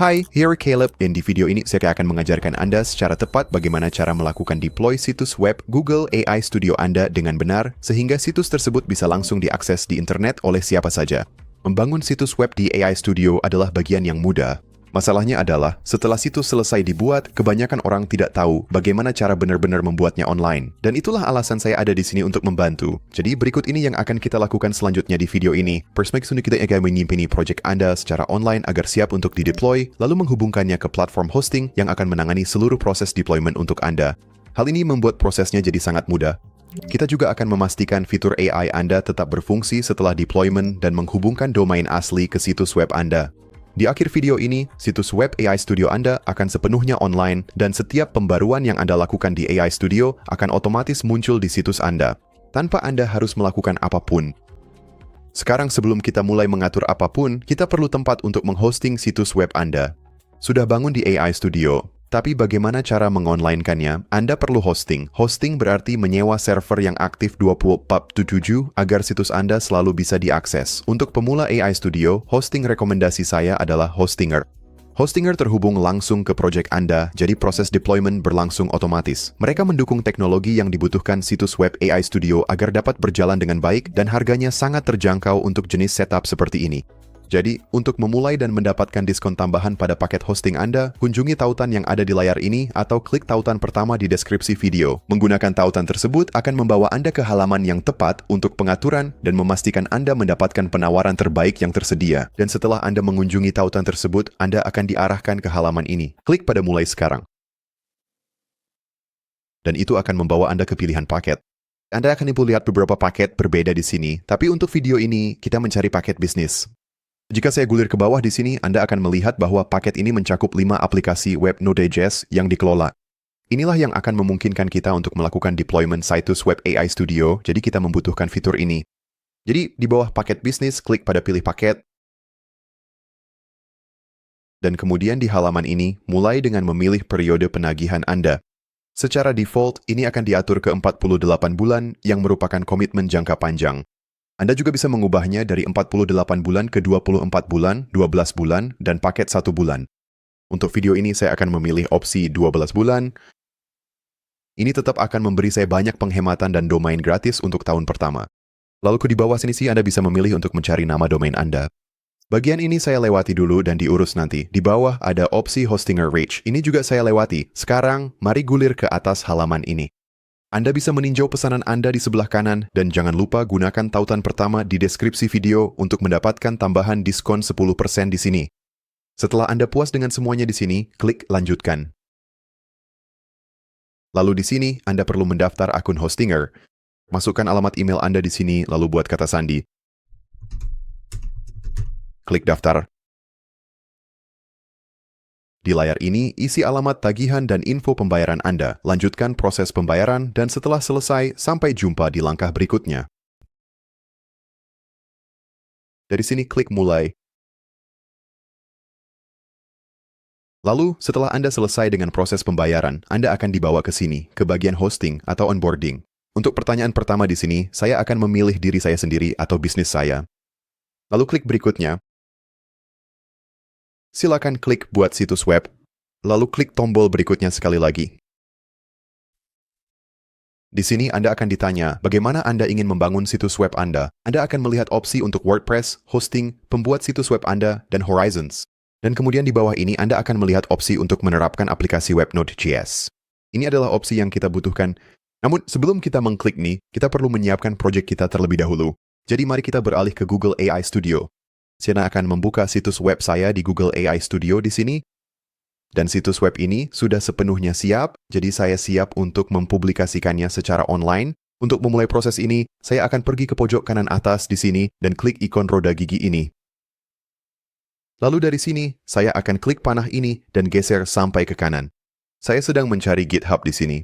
Hai, here Caleb, dan di video ini saya akan mengajarkan Anda secara tepat bagaimana cara melakukan deploy situs web Google AI Studio Anda dengan benar, sehingga situs tersebut bisa langsung diakses di internet oleh siapa saja. Membangun situs web di AI Studio adalah bagian yang mudah. Masalahnya adalah, setelah situs selesai dibuat, kebanyakan orang tidak tahu bagaimana cara benar-benar membuatnya online. Dan itulah alasan saya ada di sini untuk membantu. Jadi berikut ini yang akan kita lakukan selanjutnya di video ini. Perspektif kita akan menyimpini project Anda secara online agar siap untuk dideploy, lalu menghubungkannya ke platform hosting yang akan menangani seluruh proses deployment untuk Anda. Hal ini membuat prosesnya jadi sangat mudah. Kita juga akan memastikan fitur AI Anda tetap berfungsi setelah deployment dan menghubungkan domain asli ke situs web Anda. Di akhir video ini, situs web AI Studio Anda akan sepenuhnya online dan setiap pembaruan yang Anda lakukan di AI Studio akan otomatis muncul di situs Anda, tanpa Anda harus melakukan apapun. Sekarang sebelum kita mulai mengatur apapun, kita perlu tempat untuk menghosting situs web Anda. Sudah bangun di AI Studio, tapi bagaimana cara mengonlinekannya? Anda perlu hosting. Hosting berarti menyewa server yang aktif 24/7 agar situs Anda selalu bisa diakses. Untuk pemula AI Studio, hosting rekomendasi saya adalah Hostinger. Hostinger terhubung langsung ke project Anda, jadi proses deployment berlangsung otomatis. Mereka mendukung teknologi yang dibutuhkan situs web AI Studio agar dapat berjalan dengan baik dan harganya sangat terjangkau untuk jenis setup seperti ini. Jadi, untuk memulai dan mendapatkan diskon tambahan pada paket hosting Anda, kunjungi tautan yang ada di layar ini atau klik tautan pertama di deskripsi video. Menggunakan tautan tersebut akan membawa Anda ke halaman yang tepat untuk pengaturan dan memastikan Anda mendapatkan penawaran terbaik yang tersedia. Dan setelah Anda mengunjungi tautan tersebut, Anda akan diarahkan ke halaman ini. Klik pada mulai sekarang. Dan itu akan membawa Anda ke pilihan paket. Anda akan lihat beberapa paket berbeda di sini, tapi untuk video ini, kita mencari paket bisnis. Jika saya gulir ke bawah di sini, Anda akan melihat bahwa paket ini mencakup 5 aplikasi web Node.js yang dikelola. Inilah yang akan memungkinkan kita untuk melakukan deployment situs web AI Studio, jadi kita membutuhkan fitur ini. Jadi, di bawah paket bisnis, klik pada pilih paket. Dan kemudian di halaman ini, mulai dengan memilih periode penagihan Anda. Secara default, ini akan diatur ke 48 bulan yang merupakan komitmen jangka panjang. Anda juga bisa mengubahnya dari 48 bulan ke 24 bulan, 12 bulan, dan paket 1 bulan. Untuk video ini saya akan memilih opsi 12 bulan. Ini tetap akan memberi saya banyak penghematan dan domain gratis untuk tahun pertama. Lalu di bawah sini Anda bisa memilih untuk mencari nama domain Anda. Bagian ini saya lewati dulu dan diurus nanti. Di bawah ada opsi Hostinger Reach. Ini juga saya lewati. Sekarang, mari gulir ke atas halaman ini. Anda bisa meninjau pesanan Anda di sebelah kanan dan jangan lupa gunakan tautan pertama di deskripsi video untuk mendapatkan tambahan diskon 10% di sini. Setelah Anda puas dengan semuanya di sini, klik lanjutkan. Lalu di sini, Anda perlu mendaftar akun Hostinger. Masukkan alamat email Anda di sini, lalu buat kata sandi. Klik daftar. Di layar ini, isi alamat tagihan dan info pembayaran Anda. Lanjutkan proses pembayaran dan setelah selesai, sampai jumpa di langkah berikutnya. Dari sini, klik mulai. Lalu, setelah Anda selesai dengan proses pembayaran, Anda akan dibawa ke sini, ke bagian hosting atau onboarding. Untuk pertanyaan pertama di sini, saya akan memilih diri saya sendiri atau bisnis saya. Lalu klik berikutnya. Silakan klik buat situs web, lalu klik tombol berikutnya sekali lagi. Di sini Anda akan ditanya, bagaimana Anda ingin membangun situs web Anda. Anda akan melihat opsi untuk WordPress, hosting, pembuat situs web Anda, dan Horizons. Dan kemudian di bawah ini Anda akan melihat opsi untuk menerapkan aplikasi web Node.js. Ini adalah opsi yang kita butuhkan. Namun sebelum kita mengklik nih, kita perlu menyiapkan proyek kita terlebih dahulu. Jadi mari kita beralih ke Google AI Studio. Saya akan membuka situs web saya di Google AI Studio di sini. Dan situs web ini sudah sepenuhnya siap, jadi saya siap untuk mempublikasikannya secara online. Untuk memulai proses ini, saya akan pergi ke pojok kanan atas di sini dan klik ikon roda gigi ini. Lalu dari sini, saya akan klik panah ini dan geser sampai ke kanan. Saya sedang mencari GitHub di sini.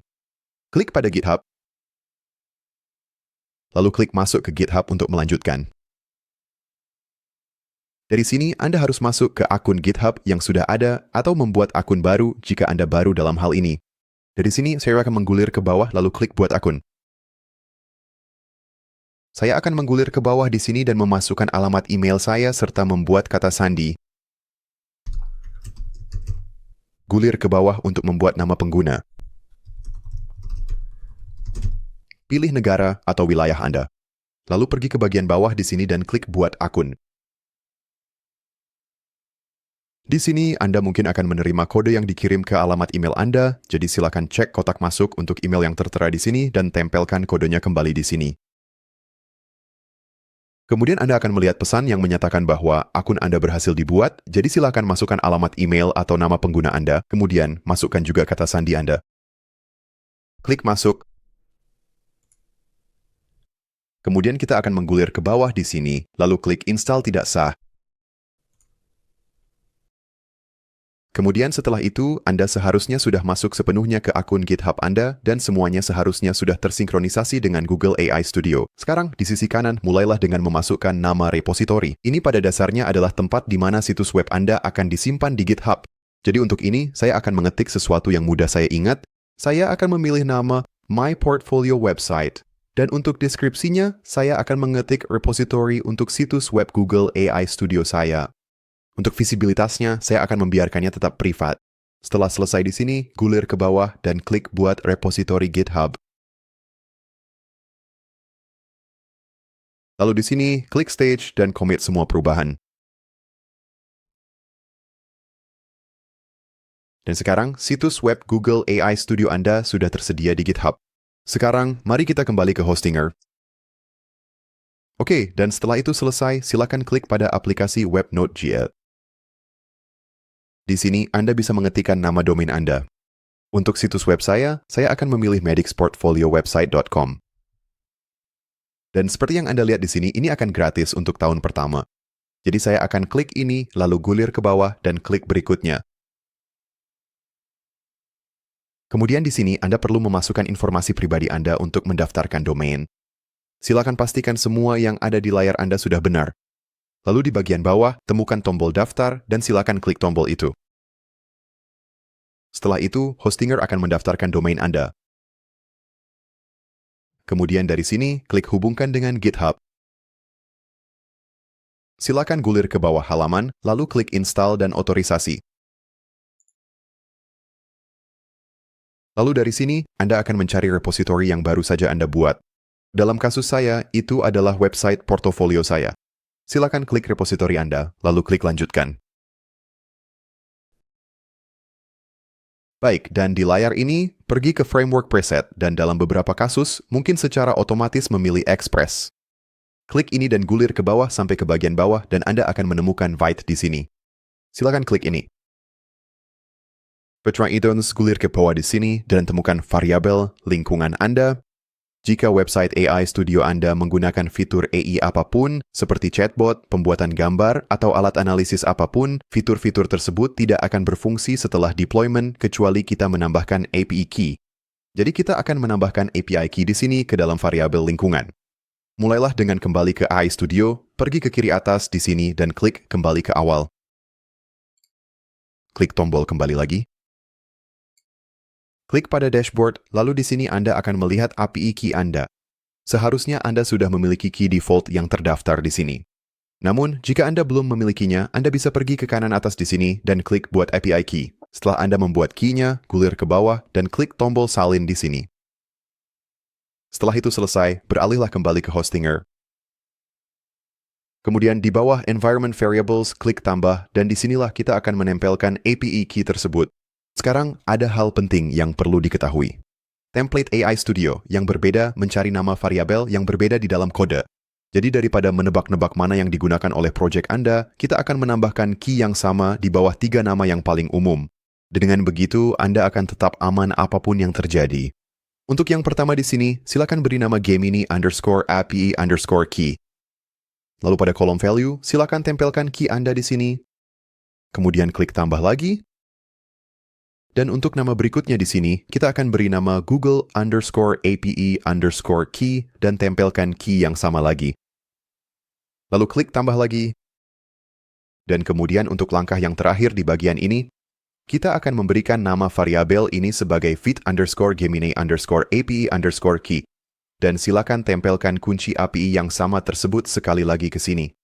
Klik pada GitHub. Lalu klik masuk ke GitHub untuk melanjutkan. Dari sini, Anda harus masuk ke akun GitHub yang sudah ada atau membuat akun baru jika Anda baru dalam hal ini. Dari sini, saya akan menggulir ke bawah lalu klik buat akun. Saya akan menggulir ke bawah di sini dan memasukkan alamat email saya serta membuat kata sandi. Gulir ke bawah untuk membuat nama pengguna. Pilih negara atau wilayah Anda. Lalu pergi ke bagian bawah di sini dan klik Buat Akun. Di sini, Anda mungkin akan menerima kode yang dikirim ke alamat email Anda, jadi silakan cek kotak masuk untuk email yang tertera di sini dan tempelkan kodenya kembali di sini. Kemudian Anda akan melihat pesan yang menyatakan bahwa akun Anda berhasil dibuat, jadi silakan masukkan alamat email atau nama pengguna Anda, kemudian masukkan juga kata sandi Anda. Klik Masuk. Kemudian kita akan menggulir ke bawah di sini, lalu klik Install Tidak Sah. Kemudian setelah itu, Anda seharusnya sudah masuk sepenuhnya ke akun GitHub Anda dan semuanya seharusnya sudah tersinkronisasi dengan Google AI Studio. Sekarang, di sisi kanan, mulailah dengan memasukkan nama repositori. Ini pada dasarnya adalah tempat di mana situs web Anda akan disimpan di GitHub. Jadi untuk ini, saya akan mengetik sesuatu yang mudah saya ingat. Saya akan memilih nama My Portfolio Website. Dan untuk deskripsinya, saya akan mengetik repositori untuk situs web Google AI Studio saya. Untuk visibilitasnya, saya akan membiarkannya tetap privat. Setelah selesai di sini, gulir ke bawah dan klik Buat Repositori GitHub. Lalu di sini, klik Stage dan commit semua perubahan. Dan sekarang, situs web Google AI Studio Anda sudah tersedia di GitHub. Sekarang, mari kita kembali ke Hostinger. Oke, dan setelah itu selesai, silakan klik pada aplikasi web Node.js. Di sini, Anda bisa mengetikkan nama domain Anda. Untuk situs web saya akan memilih medixportfoliowebsite.com. Dan seperti yang Anda lihat di sini, ini akan gratis untuk tahun pertama. Jadi saya akan klik ini, lalu gulir ke bawah dan klik berikutnya. Kemudian di sini, Anda perlu memasukkan informasi pribadi Anda untuk mendaftarkan domain. Silakan pastikan semua yang ada di layar Anda sudah benar. Lalu di bagian bawah, temukan tombol daftar dan silakan klik tombol itu. Setelah itu, Hostinger akan mendaftarkan domain Anda. Kemudian dari sini, klik hubungkan dengan GitHub. Silakan gulir ke bawah halaman, lalu klik install dan otorisasi. Lalu dari sini, Anda akan mencari repositori yang baru saja Anda buat. Dalam kasus saya, itu adalah website portofolio saya. Silakan klik repositori Anda, lalu klik lanjutkan. Baik, dan di layar ini, pergi ke Framework Preset dan dalam beberapa kasus, mungkin secara otomatis memilih Express. Klik ini dan gulir ke bawah sampai ke bagian bawah dan Anda akan menemukan Vite di sini. Silakan klik ini. Setelah itu, gulir ke bawah di sini dan temukan variabel lingkungan Anda. Jika website AI Studio Anda menggunakan fitur AI apapun, seperti chatbot, pembuatan gambar, atau alat analisis apapun, fitur-fitur tersebut tidak akan berfungsi setelah deployment kecuali kita menambahkan API key. Jadi kita akan menambahkan API key di sini ke dalam variabel lingkungan. Mulailah dengan kembali ke AI Studio, pergi ke kiri atas di sini dan klik kembali ke awal. Klik tombol kembali lagi. Klik pada dashboard, lalu di sini Anda akan melihat API key Anda. Seharusnya Anda sudah memiliki key default yang terdaftar di sini. Namun, jika Anda belum memilikinya, Anda bisa pergi ke kanan atas di sini dan klik Buat API key. Setelah Anda membuat key-nya, gulir ke bawah dan klik tombol salin di sini. Setelah itu selesai, beralihlah kembali ke Hostinger. Kemudian di bawah Environment Variables, klik tambah, dan disinilah kita akan menempelkan API key tersebut. Sekarang, ada hal penting yang perlu diketahui. Template AI Studio yang berbeda mencari nama variabel yang berbeda di dalam kode. Jadi daripada menebak-nebak mana yang digunakan oleh project Anda, kita akan menambahkan key yang sama di bawah 3 nama yang paling umum. Dengan begitu, Anda akan tetap aman apapun yang terjadi. Untuk yang pertama di sini, silakan beri nama Gemini_API_key. Lalu pada kolom value, silakan tempelkan key Anda di sini. Kemudian klik tambah lagi. Dan untuk nama berikutnya di sini, kita akan beri nama Google_API_key dan tempelkan key yang sama lagi. Lalu klik tambah lagi. Dan kemudian untuk langkah yang terakhir di bagian ini, kita akan memberikan nama variabel ini sebagai fit_Gemini_API_key. Dan silakan tempelkan kunci API yang sama tersebut sekali lagi ke sini.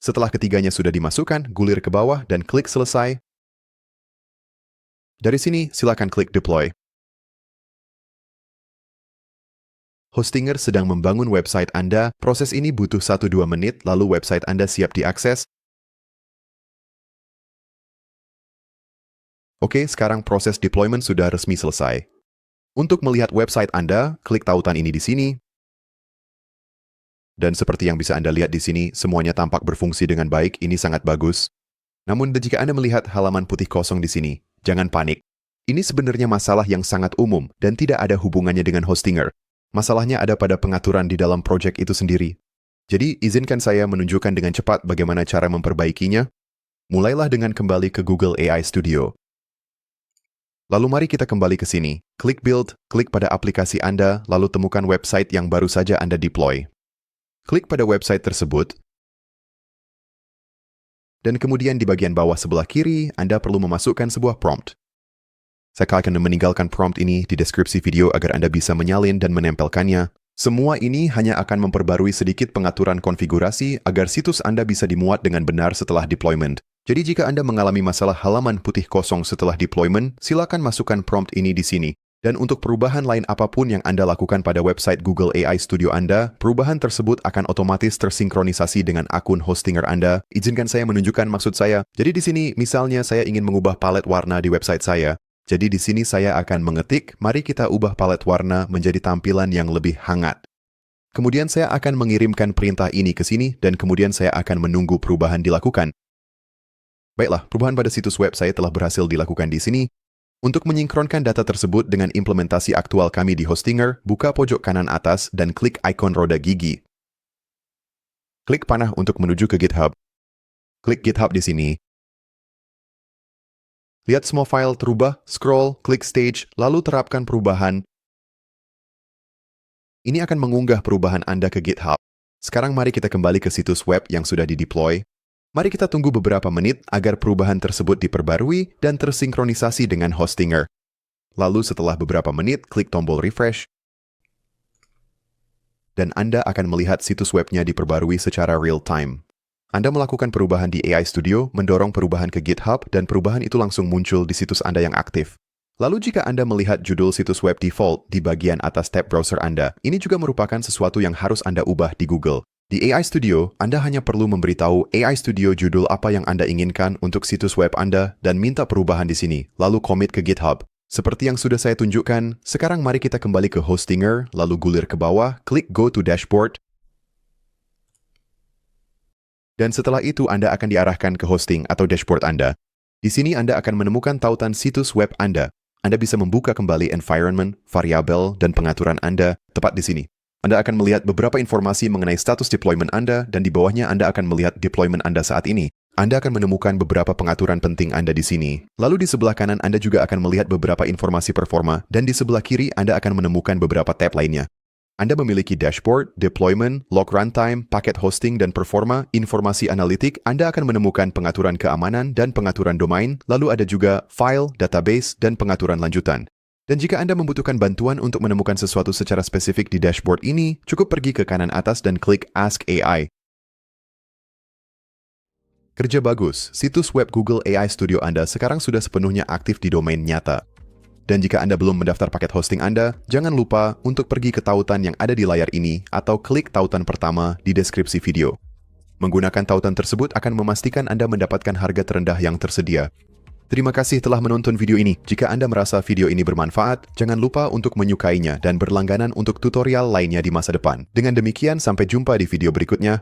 Setelah ketiganya sudah dimasukkan, gulir ke bawah dan klik selesai. Dari sini, silakan klik Deploy. Hostinger sedang membangun website Anda, proses ini butuh 1-2 menit, lalu website Anda siap diakses. Oke, sekarang proses deployment sudah resmi selesai. Untuk melihat website Anda, klik tautan ini di sini. Dan seperti yang bisa Anda lihat di sini, semuanya tampak berfungsi dengan baik, ini sangat bagus. Namun, jika Anda melihat halaman putih kosong di sini, jangan panik. Ini sebenarnya masalah yang sangat umum dan tidak ada hubungannya dengan Hostinger. Masalahnya ada pada pengaturan di dalam proyek itu sendiri. Jadi, izinkan saya menunjukkan dengan cepat bagaimana cara memperbaikinya. Mulailah dengan kembali ke Google AI Studio. Lalu mari kita kembali ke sini. Klik Build, klik pada aplikasi Anda, lalu temukan website yang baru saja Anda deploy. Klik pada website tersebut, dan kemudian di bagian bawah sebelah kiri, Anda perlu memasukkan sebuah prompt. Saya akan meninggalkan prompt ini di deskripsi video agar Anda bisa menyalin dan menempelkannya. Semua ini hanya akan memperbarui sedikit pengaturan konfigurasi agar situs Anda bisa dimuat dengan benar setelah deployment. Jadi jika Anda mengalami masalah halaman putih kosong setelah deployment, silakan masukkan prompt ini di sini. Dan untuk perubahan lain apapun yang Anda lakukan pada website Google AI Studio Anda, perubahan tersebut akan otomatis tersinkronisasi dengan akun Hostinger Anda. Izinkan saya menunjukkan maksud saya. Jadi di sini, misalnya saya ingin mengubah palet warna di website saya. Jadi di sini saya akan mengetik, mari kita ubah palet warna menjadi tampilan yang lebih hangat. Kemudian saya akan mengirimkan perintah ini ke sini, dan kemudian saya akan menunggu perubahan dilakukan. Baiklah, perubahan pada situs web saya telah berhasil dilakukan di sini. Untuk menyinkronkan data tersebut dengan implementasi aktual kami di Hostinger, buka pojok kanan atas dan klik ikon roda gigi. Klik panah untuk menuju ke GitHub. Klik GitHub di sini. Lihat semua file terubah, scroll, klik stage, lalu terapkan perubahan. Ini akan mengunggah perubahan Anda ke GitHub. Sekarang mari kita kembali ke situs web yang sudah dideploy. Mari kita tunggu beberapa menit agar perubahan tersebut diperbarui dan tersinkronisasi dengan Hostinger. Lalu setelah beberapa menit, klik tombol refresh. Dan Anda akan melihat situs webnya diperbarui secara real-time. Anda melakukan perubahan di AI Studio, mendorong perubahan ke GitHub, dan perubahan itu langsung muncul di situs Anda yang aktif. Lalu jika Anda melihat judul situs web default di bagian atas tab browser Anda, ini juga merupakan sesuatu yang harus Anda ubah di Google. Di AI Studio, Anda hanya perlu memberitahu AI Studio judul apa yang Anda inginkan untuk situs web Anda dan minta perubahan di sini, lalu commit ke GitHub. Seperti yang sudah saya tunjukkan, sekarang mari kita kembali ke Hostinger, lalu gulir ke bawah, klik Go to Dashboard. Dan setelah itu Anda akan diarahkan ke hosting atau dashboard Anda. Di sini Anda akan menemukan tautan situs web Anda. Anda bisa membuka kembali environment, variabel, dan pengaturan Anda tepat di sini. Anda akan melihat beberapa informasi mengenai status deployment Anda, dan di bawahnya Anda akan melihat deployment Anda saat ini. Anda akan menemukan beberapa pengaturan penting Anda di sini. Lalu di sebelah kanan Anda juga akan melihat beberapa informasi performa, dan di sebelah kiri Anda akan menemukan beberapa tab lainnya. Anda memiliki dashboard, deployment, log runtime, paket hosting, dan performa, informasi analitik. Anda akan menemukan pengaturan keamanan dan pengaturan domain, lalu ada juga file, database, dan pengaturan lanjutan. Dan jika Anda membutuhkan bantuan untuk menemukan sesuatu secara spesifik di dashboard ini, cukup pergi ke kanan atas dan klik Ask AI. Kerja bagus, situs web Google AI Studio Anda sekarang sudah sepenuhnya aktif di domain nyata. Dan jika Anda belum mendaftar paket hosting Anda, jangan lupa untuk pergi ke tautan yang ada di layar ini atau klik tautan pertama di deskripsi video. Menggunakan tautan tersebut akan memastikan Anda mendapatkan harga terendah yang tersedia. Terima kasih telah menonton video ini. Jika Anda merasa video ini bermanfaat, jangan lupa untuk menyukainya dan berlangganan untuk tutorial lainnya di masa depan. Dengan demikian, sampai jumpa di video berikutnya.